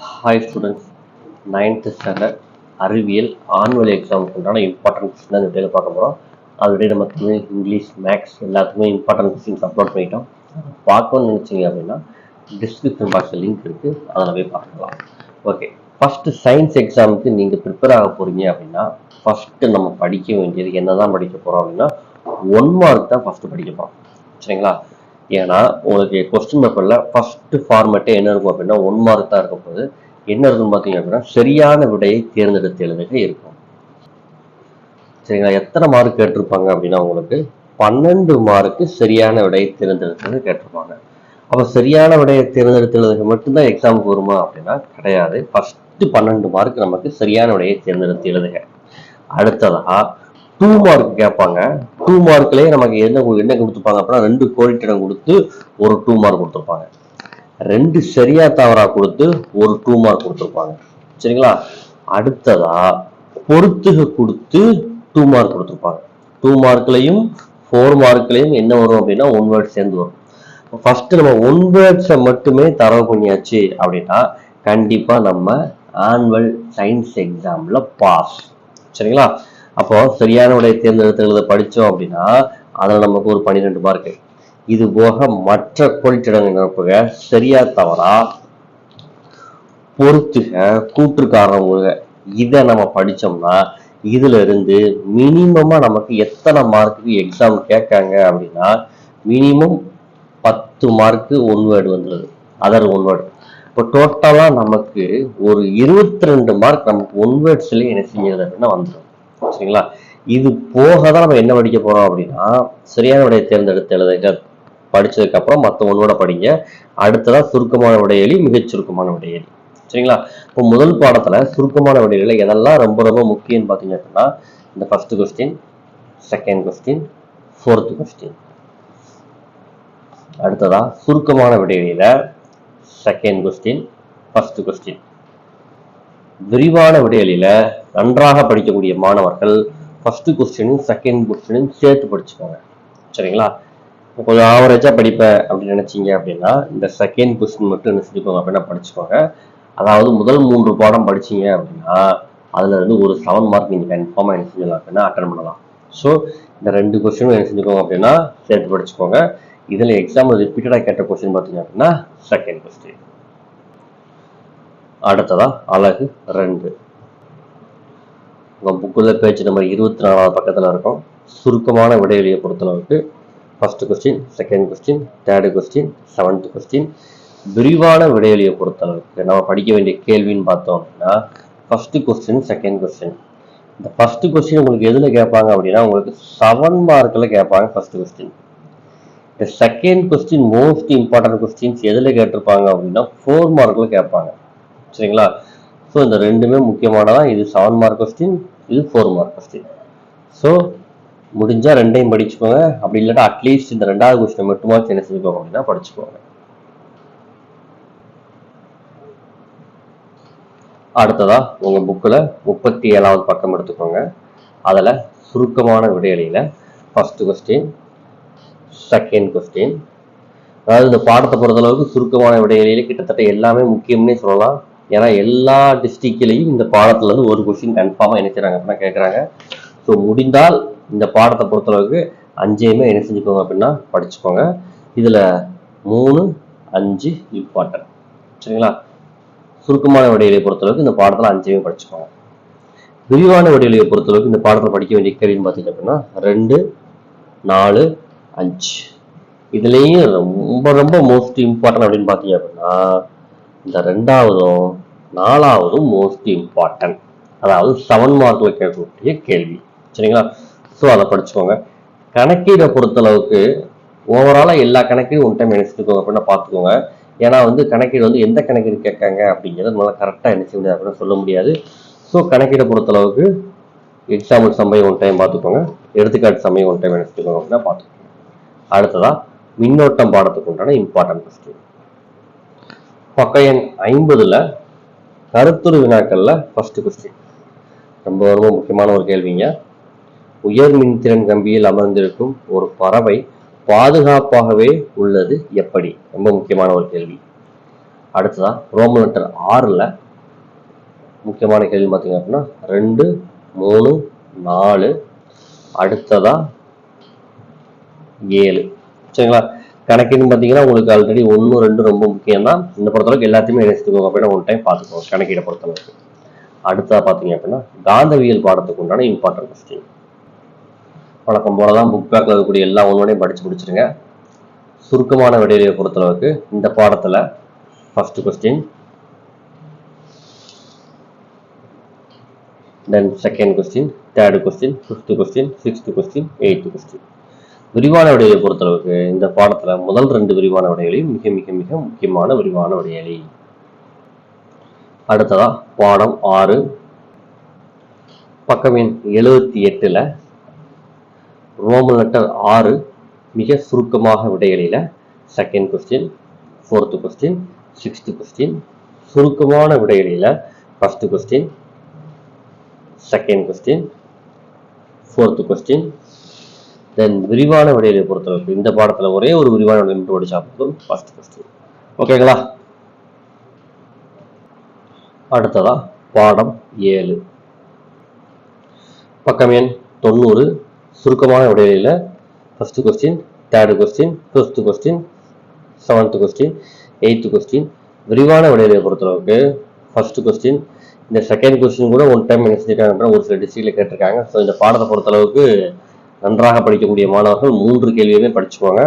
Hi students, 9th standard அறிவியல் annual எக்ஸாமுக்கு உண்டான இம்பார்ட்டன்ட் கொஸ்டின் தான் இந்த வீடியோவில் பார்க்க போகிறோம். ஆல்ரெடி நம்ம தமிழ், இங்கிலீஷ், மேக்ஸ் எல்லாத்துக்குமே இம்பார்ட்டன்ட் கொஸ்டின்ஸ் அப்லோட் பண்ணிட்டோம். பார்க்கணும்னு நினச்சிங்க அப்படின்னா டிஸ்கிரிப்ஷன் பாக்ஸில் லிங்க் இருக்குது, அதில் போய் பார்க்கலாம். ஓகே, ஃபஸ்ட்டு சயின்ஸ் எக்ஸாமுக்கு நீங்கள் ப்ரிப்பேர் ஆக போகிறீங்க அப்படின்னா ஃபஸ்ட்டு நம்ம படிக்க வேண்டியது என்ன தான் படிக்க போகிறோம் அப்படின்னா 1 மார்க் தான் ஃபஸ்ட்டு படிக்க போகிறோம். சரிங்களா? ஏன்னா உங்களுக்கு கொஸ்டின் பேப்பர்ல ஃபர்ஸ்ட் ஃபார்மேட்டே என்ன இருக்கும் அப்படின்னா 1 மார்க் தான் இருக்க போகுது. என்ன இருக்குன்னு பார்த்தீங்க அப்படின்னா சரியான விடையை தேர்ந்தெடுத்து எழுதுக இருக்கும். சரிங்களா? எத்தனை மார்க் கேட்டிருப்பாங்க அப்படின்னா உங்களுக்கு 12 மார்க்கு சரியான விடையை தேர்ந்தெடுத்து கேட்டிருப்பாங்க. அப்போ சரியான விடையை தேர்ந்தெடுத்து எழுதுக மட்டும்தான் எக்ஸாமுக்கு வருமா அப்படின்னா கிடையாது. ஃபர்ஸ்ட் 12 மார்க் நமக்கு சரியான விடையை தேர்ந்தெடுத்து எழுதுக. அடுத்ததா 2 மார்க் கேட்பாங்க. 2 மார்க்லயே நமக்கு என்ன கொடுத்துருப்பாங்க அப்படின்னா 2 கோடிட்டிடம் கொடுத்து ஒரு 2 மார்க் கொடுத்துருப்பாங்க. 2 சரியா தவறா கொடுத்து ஒரு 2 மார்க் கொடுத்துருப்பாங்க. சரிங்களா? அடுத்ததா பொறுத்துக கொடுத்து 2 மார்க் கொடுத்துருப்பாங்க. 2 மார்க்லையும் 4 மார்க்லையும் என்ன வரும் அப்படின்னா 1 வேர்ட் சேர்ந்து வரும். ஃபர்ஸ்ட் நம்ம 1 வேர்ட்ஸை மட்டுமே தரவு பண்ணியாச்சு அப்படின்னா கண்டிப்பா நம்ம ஆனுவல் சயின்ஸ் எக்ஸாம்ல பாஸ். சரிங்களா? அப்போ சரியான விடையை தேர்ந்தெடுத்து எழுத படித்தோம் அப்படின்னா அதில் நமக்கு ஒரு 12 மார்க்கு. இது போக மற்ற கோடிட்டிடங்கள் நிரப்புக, சரியா தவறா, பொறுத்துக, கூற்று காரணம், இதை நம்ம படித்தோம்னா இதுல இருந்து மினிமமா நமக்கு எத்தனை மார்க்கு எக்ஸாம் கேட்காங்க அப்படின்னா மினிமம் 10 மார்க்கு 1 வேர்டு வந்துடுது, அதர் 1 வேர்டு. இப்போ டோட்டலா நமக்கு ஒரு 22 மார்க் நமக்கு 1 வேர்ட்ஸ்லயே என்ன செய்யுது அப்படின்னா வந்துடும். சரிங்களா? இது போக தான் நம்ம என்ன படிக்க போறோம் அப்படின்னா சரியான விடையை தேர்ந்தெடுத்து எழுதுக படிச்சதுக்கு அப்புறம் மற்ற 1 வேர்டை படிங்க. அடுத்ததா சுருக்கமான விடையெளி, மிகச் சுருக்கமான விடையெளி. சரிங்களா? இப்போ முதல் பாடத்துல சுருக்கமான விடையில எதெல்லாம் ரொம்ப ரொம்ப முக்கியம்னு பார்த்தீங்க அப்படின்னா இந்த first question, second question, fourth question. அடுத்ததா சுருக்கமான விடையில செகண்ட் கொஸ்டின், ஃபர்ஸ்ட் கொஸ்டின். விரிவான விடையில நன்றாக படிக்கக்கூடிய மாணவர்கள் ஃபர்ஸ்ட் கொஸ்டினும் செகண்ட் கொஸ்டினும் சேர்த்து படிச்சுக்கோங்க. சரிங்களா? கொஞ்சம் ஆவரேஜா படிப்பேன் அப்படின்னு நினைச்சீங்க அப்படின்னா இந்த செகண்ட் கொஸ்டின் மட்டும் என்ன செஞ்சுக்கோங்க அப்படின்னா படிச்சுக்கோங்க. அதாவது முதல் 3 பாடம் படிச்சீங்க அப்படின்னா அதுல இருந்து ஒரு 7 மார்க் நீங்க கன்ஃபார்மா என்ன செஞ்சலாம் அப்படின்னா அட்டன் பண்ணலாம். ஸோ இந்த 2 கொஸ்டினும் என்ன செஞ்சுக்கோங்க அப்படின்னா சேர்த்து படிச்சுக்கோங்க. இதுல எக்ஸாம் ரிப்பீட்டடா கேட்ட கொஸ்டின் பார்த்தீங்க அப்படின்னா செகண்ட் கொஸ்டின். அடுத்ததா அலகு 2. உங்க புக்குள்ள பேஜ் நம்பர் 24வது பக்கத்துல இருக்கும். சுருக்கமான விடையெளியை பொறுத்தளவுக்கு first question, second question, third question, 7th question. விரிவான விடையெளியை பொறுத்தளவுக்கு நம்ம படிக்க வேண்டிய கேள்வின்னு பார்த்தோம் அப்படின்னா ஃபர்ஸ்ட் கொஸ்டின், செகண்ட் கொஸ்டின். இந்த ஃபர்ஸ்ட் கொஸ்டின் உங்களுக்கு எதுல கேட்பாங்க அப்படின்னா உங்களுக்கு 7 மார்க்ல கேட்பாங்க ஃபர்ஸ்ட் கொஸ்டின். இந்த second question most important questions எதுல கேட்டிருப்பாங்க அப்படின்னா 4 மார்க்ல கேட்பாங்க. சரிங்களா? ஸோ இந்த ரெண்டுமே முக்கியமானதான். இது 7 மார்க் கொஸ்டின், இது 4 மார்க் கொஸ்டின். ஸோ முடிஞ்சா ரெண்டையும் படிச்சுக்கோங்க. அப்படி இல்லாட்டா அட்லீஸ்ட் இந்த 2வது கொஸ்டின் மட்டுமா என்ன செஞ்சுக்கோங்க அப்படின்னா படிச்சுக்கோங்க. அடுத்ததா உங்க புக்கில் 37வது பக்கம் எடுத்துக்கோங்க. அதுல சுருக்கமான விடையெளியில ஃபர்ஸ்ட் கொஸ்டின், செகண்ட் கொஸ்டின். அதாவது இந்த பாடத்தை பொறுத்தளவுக்கு சுருக்கமான விடையெளியில கிட்டத்தட்ட எல்லாமே முக்கியம்னே சொல்லலாம். ஏன்னா எல்லா டிஸ்ட்ரிக்ட்லையும் இந்த பாடத்துல இருந்து ஒரு கொஸ்டின் கன்ஃபார்மா என்ன செய்றாங்க அப்படின்னா கேட்கறாங்க. ஸோ முடிந்தால் இந்த பாடத்தை பொறுத்தளவுக்கு 5யுமே என்ன செஞ்சுக்கோங்க அப்படின்னா படிச்சுக்கோங்க. இதுல 3, 5 இம்பார்ட்டன்ட். சரிங்களா? சுருக்கமான விடையெளியை பொறுத்தளவுக்கு இந்த பாடத்துல 5யுமே படிச்சுக்கோங்க. விரிவான விடையெளியை பொறுத்தளவுக்கு இந்த பாடத்துல படிக்க வேண்டிய கேள்வின்னு பார்த்தீங்க அப்படின்னா 2, 4, 5. இதுலயும் ரொம்ப ரொம்ப மோஸ்ட் இம்பார்ட்டன்ட் அப்படின்னு பார்த்தீங்க அப்படின்னா இந்த 2வதும் 4வதும் மோஸ்ட் இம்பார்ட்டன்ட். அதாவது 7 மார்க்ல கேட்கக்கூடிய கேள்வி. சரிங்களா? ஸோ அதை படிச்சுக்கோங்க. கணக்கீடை பொறுத்தளவுக்கு ஓவராலா எல்லா கணக்கீடும் ஒன் டைம் நினைச்சுக்கோங்க அப்படின்னா பார்த்துக்கோங்க. ஏன்னா கணக்கீடு எந்த கணக்கீடு கேட்காங்க அப்படிங்கிறத நம்மளால கரெக்டாக என்ன செய்ய முடியாது அப்படின்னு சொல்ல முடியாது. ஸோ கணக்கீடை பொறுத்தளவுக்கு எக்ஸாம்பிள் சம்பளம் ஒன் டைம் பார்த்துக்கோங்க, எடுத்துக்காட்டு சமயம் ஒன் டைம் நினைச்சுக்கோங்க அப்படின்னா பார்த்துக்கோங்க. அடுத்ததா மின்னோட்டம் பாடத்துக்கு உண்டான இம்பார்ட்டன்ட் கொஸ்டின். பக்கம் எண் 50ல கருத்துரு வினாக்கள்ல ஃபர்ஸ்ட் கொஸ்டின். ரொம்ப ரொம்ப முக்கியமான ஒரு கேள்விங்க. உயர் மின்திறன் கம்பியில் அமர்ந்திருக்கும் ஒரு பறவை பாதுகாப்பாகவே உள்ளது எப்படி? ரொம்ப முக்கியமான ஒரு கேள்வி. அடுத்ததா ரோமன் லெட்டர் 6ல் முக்கியமான கேள்வி பார்த்தீங்க அப்படின்னா 2, 3, 4, அடுத்ததா 7. சரிங்களா? கணக்குன்னு பார்த்தீங்கன்னா உங்களுக்கு ஆல்ரெடி 1, 2 ரொம்ப முக்கியம் தான். இந்த பொறுத்தளவுக்கு எல்லாத்தையுமே நினைச்சுக்கோங்க அப்படின்னா ஒரு டைம் பார்த்துக்கோங்க கணக்கீடை பொறுத்தளவுக்கு. அடுத்ததா பார்த்தீங்க அப்படின்னா காந்தவியல் பாடத்துக்கு உண்டான இம்பார்ட்டன்ட் கொஸ்டின். வழக்கம் போல தான் புக் பேக்கில் இருக்கக்கூடிய எல்லா ஒன்றையும் படித்து முடிச்சிருங்க. சுருக்கமான விடையை பொறுத்தளவுக்கு இந்த பாடத்தில் first question, then second question, third question, fifth question, sixth question, eighth question. விரிவான விடையை பொறுத்தளவுக்கு இந்த பாடத்துல முதல் 2 விரிவான விடைகளையும் மிக மிக மிக முக்கியமான விரிவான விடைகளை. அடுத்ததா பாடம் 6 பக்கம் எண் 78ல் ரோமன் லெட்டர் 6 மிக சுருக்கமாக விடைகளில second question, fourth question, sixth question, சுருக்கமான விடைகளில first question, second question, fourth question, then விரிவான விடையை பொறுத்தளவுக்கு இந்த பாடத்துல ஒரே ஒரு விரிவான விடை மட்டும் படிச்சா போதும் ஃபர்ஸ்ட் கொஸ்டின். ஓகேங்களா? அடுத்ததா பாடம் 7 பக்கம் எண் 90 சுருக்கமான விடையில first question, third question, fifth question, seventh question, eighth question. விரிவான விடையை பொறுத்தளவுக்கு ஃபர்ஸ்ட் கொஸ்டின், இந்த செகண்ட் கொஸ்டின் கூட ஒன் டைம் என்ன செஞ்சிருக்காங்க ஒரு சில டிஸ்ட்ரிக்ட்ல கேட்டிருக்காங்க. ஸோ இந்த பாடத்தை பொறுத்தளவுக்கு நன்றாக படிக்கக்கூடிய மாணவர்கள் 3 கேள்வியுமே படிச்சுக்கோங்க.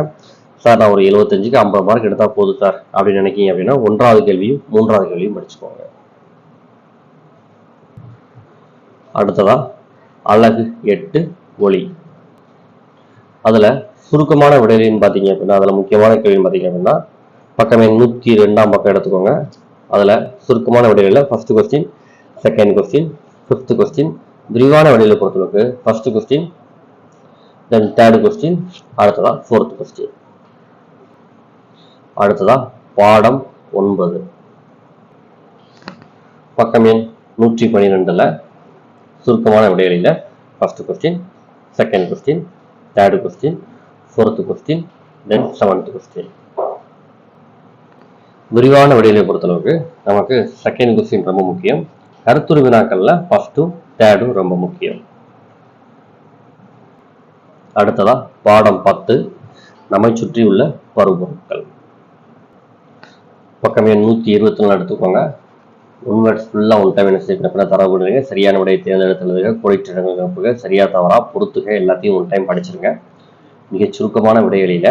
சார் நான் ஒரு 75க்கு 50 மார்க் எடுத்தா போதும் சார் அப்படின்னு நினைக்கிங்க அப்படின்னா 1வது கேள்வியும் 3வது கேள்வியும் படிச்சுக்கோங்க. அடுத்ததா அலகு 8 ஒளி. அதுல சுருக்கமான விடைன்னு பாத்தீங்க அப்படின்னா அதுல முக்கியமான கேள்வி பாத்தீங்க அப்படின்னா பக்கம் 102ஆம் பக்கம் எடுத்துக்கோங்க. அதுல சுருக்கமான விடையில first question, second question, fifth question. விரிவான விடையில பொறுத்தளவுக்கு first question, then third question, அடுத்ததா ஃபோர்த் கொஸ்டின். அடுத்ததா பாடம் 9 பக்கம் எண் 112ல் சுருக்கமான விடைகளில first question, second question, third question, fourth question, then seventh question. விரிவான விடைகளை பொறுத்தளவுக்கு நமக்கு செகண்ட் கொஸ்டின் ரொம்ப முக்கியம். கருத்துரு வினாக்கள்ல ஃபர்ஸ்டும் தேர்டும் ரொம்ப முக்கியம். அடுத்ததா பாடம் 10 நம்மை சுற்றியுள்ள பருப்பொருட்கள். பக்கம் எண் 124 எடுத்துக்கோங்க. ஒன்வேர்ட்ஸ் ஃபுல்லா ஒன் டைம் என்ன செய்யணும் தரவு விடுங்க. சரியான விடையை தேர்ந்தெடுத்துங்க, கோடிட்டிடங்கள் நிரப்புக, சரியா தவறா பொறுத்துக, எல்லாத்தையும் ஒன் டைம் படிச்சிருங்க. மிக சுருக்கமான விடைகளில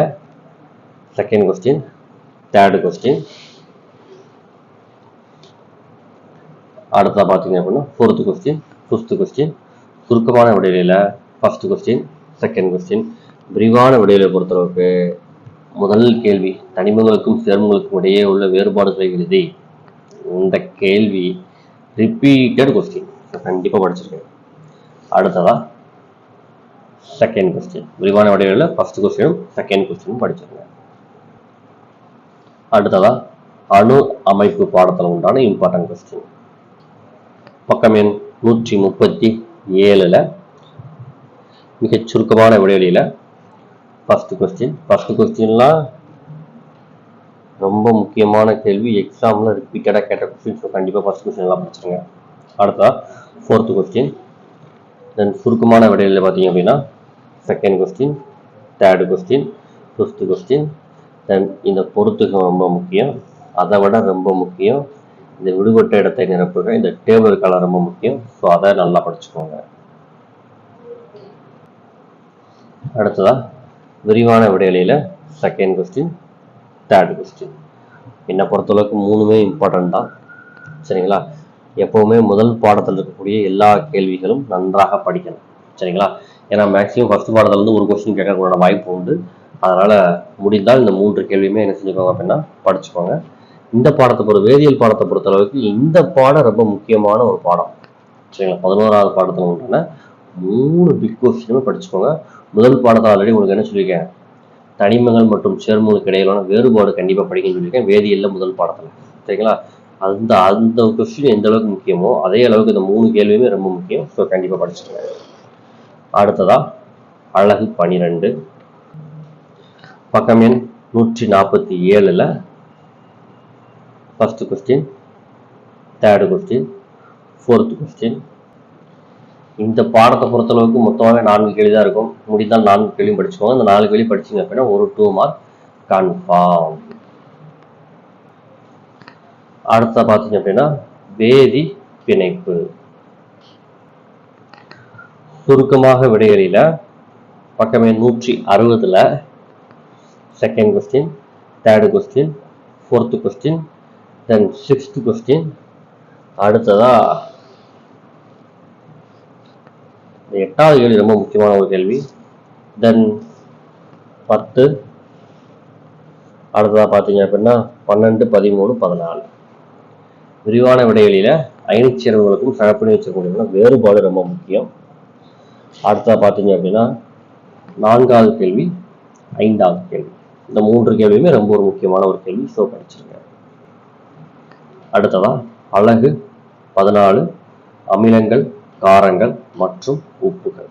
செகண்ட் கொஸ்டின், தேர்ட் கொஸ்டின், அடுத்தா பார்த்தீங்க அப்படின்னா ஃபோர்த் கொஸ்டின், ஃபிஃப்த் கொஸ்டின். சுருக்கமான விடைகளில ஃபர்ஸ்ட் கொஸ்டின், செகண்ட் கொஸ்டின். விரிவான விடைகளை பொறுத்தளவுக்கு முதல் கேள்வி தனிமங்களுக்கும் சேர்மங்களுக்கும் இடையே உள்ள வேறுபாடுகளை எழுதி. இந்த கேள்வி ரிப்பீட்டட் கொஸ்டின், கண்டிப்பா படிச்சிருக்கேன். அடுத்ததா செகண்ட் கொஸ்டின், விரிவான விடைகளில் ஃபர்ஸ்ட் கொஸ்டினும் செகண்ட் கொஸ்டினும் படிச்சிருக்கேன். அடுத்ததா அணு அமைப்பு பாடத்தில் உண்டான இம்பார்ட்டன்ட் கொஸ்டின். பக்கம் எண் 137ல் மிகச் சுருக்கமான விடைகளில ஃபர்ஸ்ட் கொஸ்டின்லாம் ரொம்ப முக்கியமான கேள்வி, எக்ஸாம்ல ரிப்பீட்டடா கேட்ட கொஸ்டின். ஸோ கண்டிப்பா ஃபர்ஸ்ட் கொஸ்டின் எல்லாம் படிச்சிருங்க. அடுத்தா ஃபோர்த் கொஸ்டின், தென் சுருக்கமான விடையில பார்த்தீங்க அப்படின்னா second question, third question, fifth question. Then இந்த பொறுத்துக்கு ரொம்ப முக்கியம். அதை விட ரொம்ப முக்கியம் இந்த விடுபட்ட இடத்தை நிரப்புக, இந்த டேபிள் கலர் ரொம்ப முக்கியம். ஸோ அதை நல்லா படிச்சுக்கோங்க. அடுத்ததா விரிவான விடையில செகண்ட் கொஸ்டின், தேர்ட் கொஸ்டின். என்னை பொறுத்தளவுக்கு 3மே இம்பார்ட்டன்ட் தான். சரிங்களா? எப்பவுமே முதல் பாடத்தில் இருக்கக்கூடிய எல்லா கேள்விகளும் நன்றாக படிக்கணும். சரிங்களா? ஏன்னா மேக்ஸிமம் ஃபர்ஸ்ட் பாடத்துல இருந்து ஒரு கொஸ்டின் கேட்கக்கூடாத வாய்ப்பு உண்டு. அதனால முடிந்தால் இந்த 3 கேள்வியுமே என்ன செஞ்சுக்கோங்க அப்படின்னா படிச்சுக்கோங்க. இந்த பாடத்தை வேதியியல் பாடத்தை பொறுத்தளவுக்கு இந்த பாடம் ரொம்ப முக்கியமான ஒரு பாடம். சரிங்களா? 11வது பாடத்துல உண்டான 3 பிக் கொஸ்டினுமே படிச்சுக்கோங்க. முதல் பாடத்தை ஆல்ரெடி உங்களுக்கு என்ன சொல்லியிருக்கேன், தனிமங்கள் மற்றும் சேர்மங்களுக்கு இடையிலான வேறுபாடு கண்டிப்பா படிக்கணும்னு சொல்லியிருக்கேன் வேதியியல்ல முதல் பாடத்துல. சரிங்களா? அந்த கொஸ்டின் எந்த அளவுக்கு முக்கியமோ அதே அளவுக்கு இந்த 3 கேள்வியுமே ரொம்ப முக்கியம். ஸோ கண்டிப்பா படிச்சுக்கோங்க. அடுத்ததா அலகு 12 பக்கம் எண் 147ல் first question, third question, fourth question. இந்த பாடத்தை பொறுத்தளவுக்கு மொத்தமாக 4 கேள்வி தான் இருக்கும். முடிந்தால் 4 கேள்வியும் படிச்சுக்கோங்க. இந்த 4 கேள்வி படிச்சிங்க அப்படின்னா ஒரு 2 மார்க் கன்ஃபார்ம். அடுத்த பார்த்தீங்க அப்படின்னா வேதி பிணைப்பு. சுருக்கமாக விடைகளில பக்கமே 160ல் second question, third question, fourth question, then sixth question. அடுத்ததா 8வது கேள்வி ரொம்ப முக்கியமான ஒரு கேள்வி. தென் 10. அடுத்ததாக பார்த்தீங்க அப்படின்னா 12, 13, 14. விரிவான விடைகளில அயனிச் சேர்மங்களுக்கும் சகப்பிணை சேர்மங்களுக்கும் வேறுபாடு ரொம்ப முக்கியம். அடுத்ததாக பார்த்தீங்க அப்படின்னா 4வது கேள்வி, 5வது கேள்வி. இந்த 3 கேள்வியுமே ரொம்ப ஒரு முக்கியமான ஒரு கேள்வி. ஸோ படிச்சிருங்க. அடுத்ததா அலகு 14 அமிலங்கள், காரங்கள் மற்றும் உப்புகள்.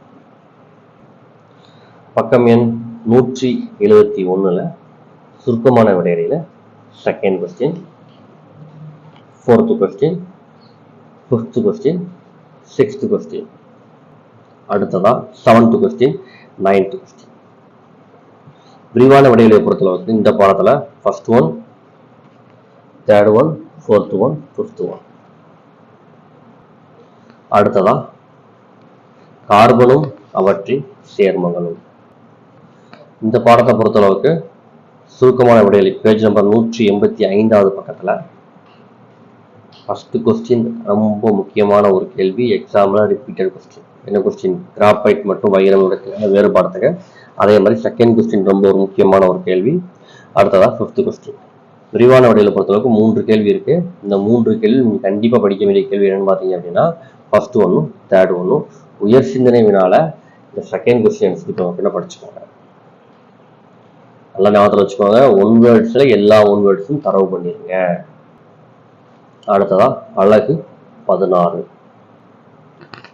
பக்கம் எண் 171ல் சுருக்கமான விடைகளில second question, fourth question, fifth question, sixth question. அடுத்ததா 7th கொஸ்டின், 9th கொஸ்டின். விரிவான விடைகளை பொறுத்தளவுக்கு இந்த பாடத்துல first one, third one, fourth one, fifth one. அடுத்ததா கார்பனும் அவற்றின் சேர்மங்களும். இந்த பாடத்தை பொறுத்தளவுக்கு சுருக்கமான விடைகளை பேஜ் நம்பர் 185வது பக்கத்துல ஃபர்ஸ்ட் கொஸ்டின் ரொம்ப முக்கியமான ஒரு கேள்வி. எக்ஸாம்ல ரிப்பீட்டட் கொஸ்டின். என்ன கொஸ்டின்? கிராஃபைட் மற்றும் வைரம் வேறுபாடுத்துங்க. அதே மாதிரி செகண்ட் கொஸ்டின் ரொம்ப ஒரு முக்கியமான ஒரு கேள்வி. அடுத்ததா ஃபிஃப்த் கொஸ்டின். விரிவான விடையில பொறுத்தளவுக்கு 3 கேள்வி இருக்கு. இந்த 3 கேள்வி நீங்க கண்டிப்பா படிக்க வேண்டிய கேள்வி என்னன்னு பாத்தீங்க அப்படின்னா ஃபர்ஸ்ட் ஒன்னும் தேர்ட் ஒன்னும் உயர் சிந்தனை வினால இந்த செகண்ட் கொஸ்டின் எடுத்துக்கிட்டோம் அப்படின்னா படிச்சுக்கோங்க. நல்லா ஞாபகத்தில் வச்சுக்கோங்க. 1 வேர்ட்ஸ்ல எல்லா 1 வேர்ட்ஸும் தரவு பண்ணிருங்க. அடுத்ததா அலகு 16.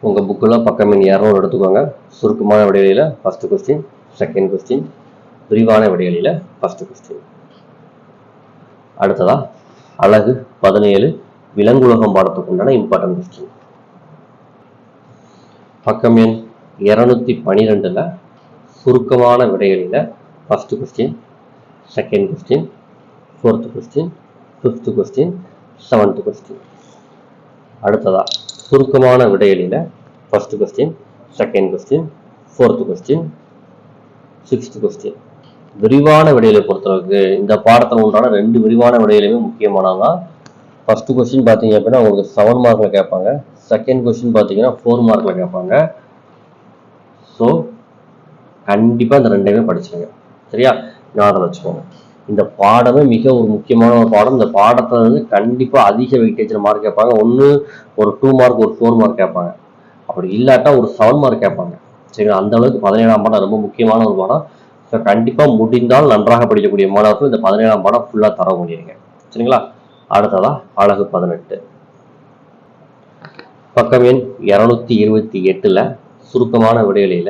உங்க புக்குல பக்கம் எண் 200 எடுத்துக்கோங்க. சுருக்கமான விடைகளில ஃபர்ஸ்ட் கொஸ்டின், செகண்ட் கொஸ்டின், விரிவான விடைகளில ஃபர்ஸ்ட் கொஸ்டின். அடுத்ததா அலகு 17 விலங்குலகம் பாடத்துக்கு உண்டான இம்பார்ட்டன்ட் கொஸ்டின். பக்கம் எண் 212ல் சுருக்கமான விடைகளில first question, second question, fourth question, fifth question, 7th question. அடுத்ததா சுருக்கமான விடைகளில first question, second question, fourth question, sixth question. விரிவான விடைகளை பொறுத்தளவுக்கு இந்த பாடத்தில் உண்டான 2 விரிவான விடைகளுமே முக்கியமானதான். ஃபர்ஸ்ட் கொஸ்டின் பார்த்தீங்க அப்படின்னா உங்களுக்கு 7 மார்க்ல கேட்பாங்க. செகண்ட் கொஸ்டின் பார்த்தீங்கன்னா 4 மார்க்ல கேட்பாங்க. ஸோ கண்டிப்பா இந்த 2மே படிச்சுங்க. சரியா? ஞாபகம் வச்சுக்கோங்க. இந்த பாடமே மிக ஒரு முக்கியமான ஒரு பாடம். இந்த பாடத்துல வந்து கண்டிப்பா அதிக வெயிட்டேஜ்ல மார்க் கேட்பாங்க. ஒன்று ஒரு 2 மார்க், ஒரு 4 மார்க் கேட்பாங்க. அப்படி இல்லாட்டா ஒரு 7 மார்க் கேட்பாங்க. சரிங்களா? அந்த அளவுக்கு 17ஆம் பாடம் ரொம்ப முக்கியமான ஒரு பாடம். ஸோ கண்டிப்பா முடிந்தால் நன்றாக படிக்கக்கூடிய மாணவர்கள் இந்த 17ஆம் பாடம் ஃபுல்லா தர முடியுங்க. சரிங்களா? அடுத்ததா அலகு 18. பக்கம் எண் 228ல் சுருக்கமான விடைகளில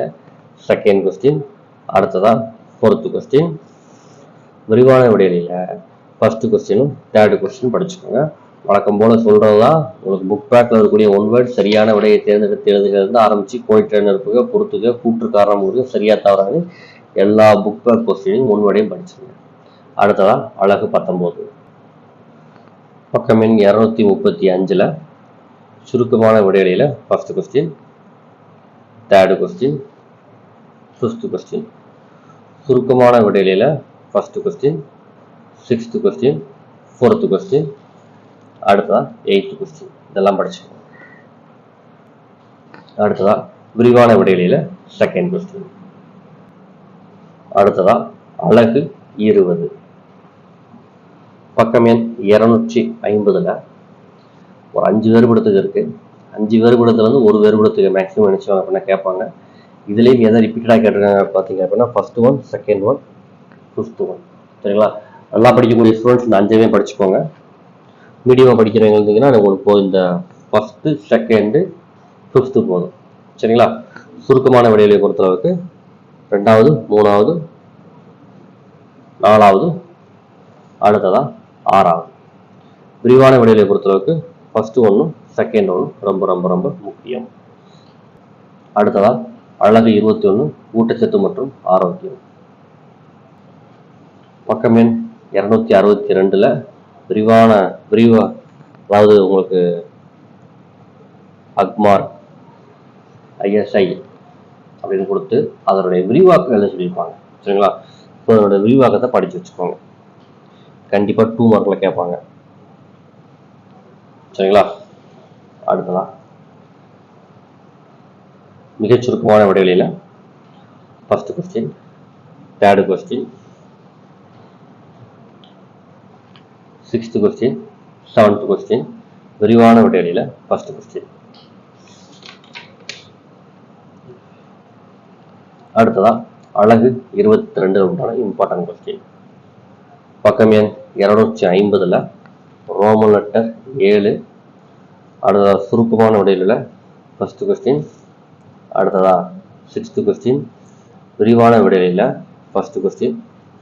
செகண்ட் கொஸ்டின், அடுத்ததா ஃபோர்த் கொஸ்டின், விரிவான விடைகளில ஃபர்ஸ்ட் கொஸ்டினும் தேர்ட் கொஸ்டின் படிச்சுக்கோங்க. வழக்கம் போல சொல்றதுதான். உங்களுக்கு புக் பேக்ல இருக்கக்கூடிய 1 வேர்ட் சரியான விடையை தேர்ந்தெடுத்து எழுதுகிறது ஆரம்பிச்சு கோயிட்டெடுப்புக, பொறுத்துக, கூற்று காரணம் சரியா தவறானு எல்லா புக் பேக் கொஸ்டினையும் 1 வேர்டையும் படிச்சுங்க. அடுத்ததா அலகு 19. பக்கம் எண் 235ல் சுருக்கமான விடைகளில first question, third question, fifth question. சுருக்கமான விடைகளில first question, sixth question, fourth question, அடுத்ததா 8th கொஸ்டின். இதெல்லாம் படிச்சுக்கோங்க. அடுத்ததா விரிவான விடைகளில செகண்ட் கொஸ்டின். அடுத்ததா அலகு 20. பக்கம் எண் 250ல் ஒரு 5 வேறுபடுத்துக இருக்கு. 5 வேறுபடுத்துல வந்து ஒரு வேறுபடுத்துக மேக்ஸிமம் நினைச்சுவாங்க அப்படின்னா கேட்பாங்க. இதுலேயும் எதை ரிப்பீட்டடாக கேட்டிருக்காங்க பார்த்தீங்க அப்படின்னா first one, second one, fifth one. சரிங்களா? நல்லா படிக்கக்கூடிய ஸ்டூடெண்ட்ஸ் இந்த 5மே படிச்சுக்கோங்க. மீடியமாக படிக்கிறவங்க இருந்தீங்கன்னா உங்களுக்கு இந்த ஃபர்ஸ்ட், செகண்ட், ஃபிஃப்த் போதும். சரிங்களா? சுருக்கமான விடைகளை பொறுத்தளவுக்கு 2வது, 3வது, 4வது, அடுத்ததா 6வது. விரிவான விடைகளை பொறுத்தளவுக்கு ஃபர்ஸ்ட் ஒன்றும் செகண்ட் ஒன்றும் ரொம்ப ரொம்ப ரொம்ப முக்கியம். அடுத்ததா அழகு 21 ஊட்டச்சத்து மற்றும் ஆரோக்கியம். பக்கம் எண் 262ல விரிவா அதாவது உங்களுக்கு அக்மார் ISI அப்படின்னு கொடுத்து அதனுடைய விரிவாக்கம் எழுத சொல்லியிருப்பாங்க. சரிங்களா? ஸோ அதனுடைய விரிவாக்கத்தை படித்து வச்சுக்கோங்க. கண்டிப்பாக 2 மார்க்ல கேட்பாங்க. சரிங்களா? அடுத்ததா மிகச் சுருக்கமான விடைகளில் first question, third question, 6th question, 7th question, விரிவான விடைகளில் ஃபர்ஸ்ட் கொஸ்டின். அடுத்ததா அழகு 22 உண்டான இம்பார்ட்டன்ட் கொஸ்டின். பக்கம் எண் 250ல ரோமன் லெட்டர் 7. அடுத்ததா சுருக்கமான விடைகளில் ஃபர்ஸ்ட் கொஸ்டின். அடுத்ததா 6th கொஸ்டின், விரிவான விடைகளில் ஃபர்ஸ்ட் கொஸ்டின்,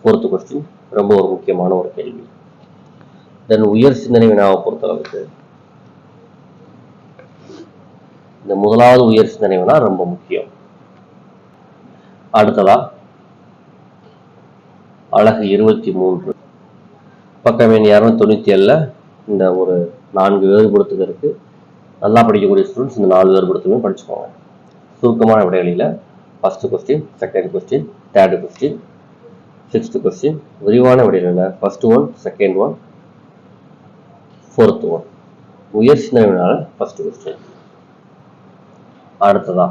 4th கொஸ்டின் ரொம்ப ஒரு முக்கியமான ஒரு கேள்வி. தென் உயர் சிந்தனை வினாவை பொறுத்தளவுக்கு இந்த முதலாவது உயர் சிந்தனை வினா ரொம்ப முக்கியம். அடுத்ததா அழகு 23 பக்கம் எண் 297ல இந்த ஒரு 4 வேறுபடுத்துதல் இருக்கு. நல்லா படிக்கக்கூடிய ஸ்டூடெண்ட்ஸ் இந்த 4 வேறுபடுத்துமே படிச்சுக்கோங்க. சுருக்கமான விடைகளில் first question, second question, third question, 6th question, விரிவான விடைகளில் first one, second one, 4th one. உயர் சிந்தனை ஃபர்ஸ்ட் கொஸ்டின். அடுத்ததா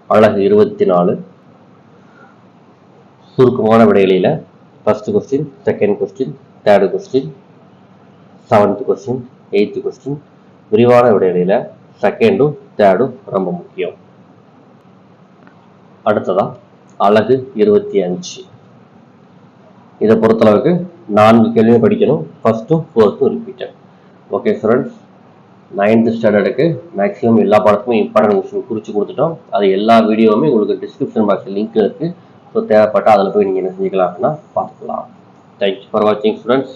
அழகு 24 சுருக்கமான விடைகளில் first question, second question, third question, 7th question, 8th question, விரிவான விடைகளில் செகண்டும் தேர்டும் ரொம்ப முக்கியம். அடுத்ததா அழகு 25 இதை பொறுத்தளவுக்கு 4 கேள்வியை படிக்கணும். ஃபர்ஸ்ட்டும் 4th repeated. Okay students, 9th ஸ்டாண்டர்டுக்கு மேக்ஸிமம் எல்லா பாடத்துமே இம்பார்ட்டன்ட் கொஸ்டின் குறித்து கொடுத்துட்டோம். அது எல்லா வீடியோவுமே உங்களுக்கு டிஸ்கிரிப்ஷன் பாக்ஸில் லிங்க் இருக்குது. ஸோ தேவைப்பட்டால் அதில் போய் நீங்கள் என்ன செஞ்சுக்கலாம் அப்படின்னா பார்த்துக்கலாம். தேங்க்யூ ஃபார் வாட்சிங் ஸ்டூடெண்ட்ஸ்.